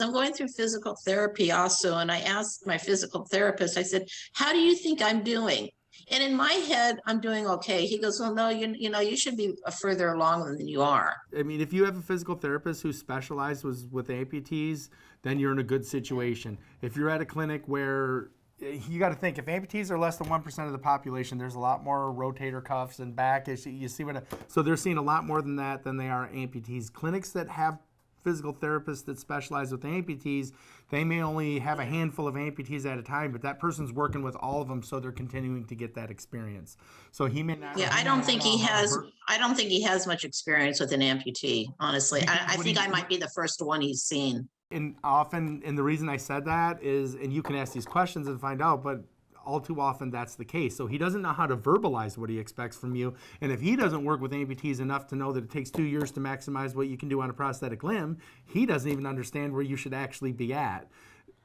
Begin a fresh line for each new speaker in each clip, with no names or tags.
I'm going through physical therapy also, and I asked my physical therapist, I said, how do you think I'm doing? And in my head, I'm doing okay. He goes, well, no, you should be further along than you are.
I mean, if you have a physical therapist who specializes with amputees, then you're in a good situation. If you're at a clinic where you got to think, if amputees are less than 1% of the population, there's a lot more rotator cuffs and back issues. You see so they're seeing a lot more than that than they are amputees. Clinics that have physical therapists that specialize with amputees, they may only have a handful of amputees at a time, but that person's working with all of them, so they're continuing to get that experience. So he may not.
Yeah, I don't think he has. I don't think he has much experience with an amputee. Honestly, I think I might be the first one he's seen.
And often, and the reason I said that is, and you can ask these questions and find out, but all too often that's the case. So he doesn't know how to verbalize what he expects from you. And if he doesn't work with amputees enough to know that it takes 2 years to maximize what you can do on a prosthetic limb, he doesn't even understand where you should actually be at.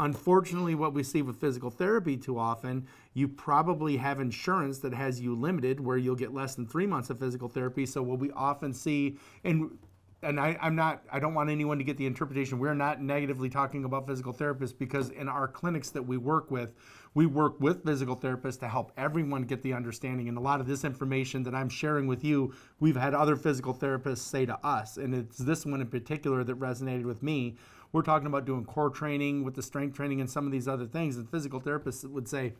Unfortunately, what we see with physical therapy too often, you probably have insurance that has you limited where you'll get less than 3 months of physical therapy. So what we often see, and I don't want anyone to get the interpretation, we're not negatively talking about physical therapists, because in our clinics that we work with physical therapists to help everyone get the understanding. And a lot of this information that I'm sharing with you, we've had other physical therapists say to us, and it's this one in particular that resonated with me. We're talking about doing core training with the strength training and some of these other things, and physical therapists would say,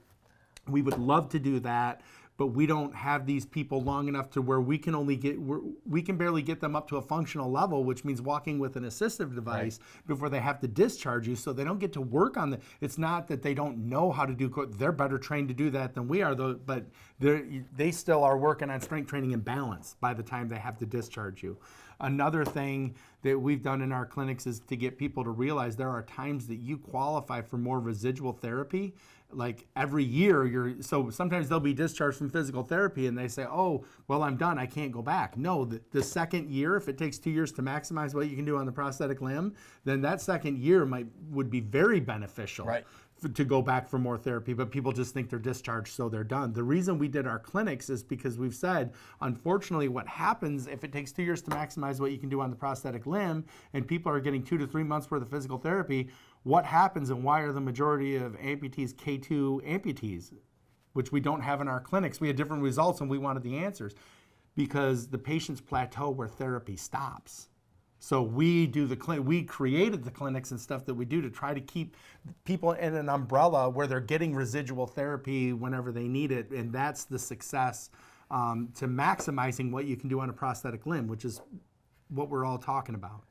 we would love to do that, but we don't have these people long enough to where we can barely get them up to a functional level, which means walking with an assistive device before they have to discharge you. So they don't get to work on it's not that they don't know how to do, they're better trained to do that than we are, though, but they still are working on strength training and balance by the time they have to discharge you. Another thing that we've done in our clinics is to get people to realize there are times that you qualify for more residual therapy. Like every year, so sometimes they'll be discharged from physical therapy and they say, oh, well, I'm done, I can't go back. No, the second year, if it takes 2 years to maximize what you can do on the prosthetic limb, then that second year would be very beneficial.
Right.
To go back for more therapy, but people just think they're discharged, so they're done. The reason we did our clinics is because we've said, unfortunately, what happens if it takes 2 years to maximize what you can do on the prosthetic limb, and people are getting 2 to 3 months worth of physical therapy, what happens and why are the majority of amputees K2 amputees, which we don't have in our clinics? We had different results and we wanted the answers because the patients plateau where therapy stops. So we created the clinics and stuff that we do to try to keep people in an umbrella where they're getting residual therapy whenever they need it. And that's the success to maximizing what you can do on a prosthetic limb, which is what we're all talking about.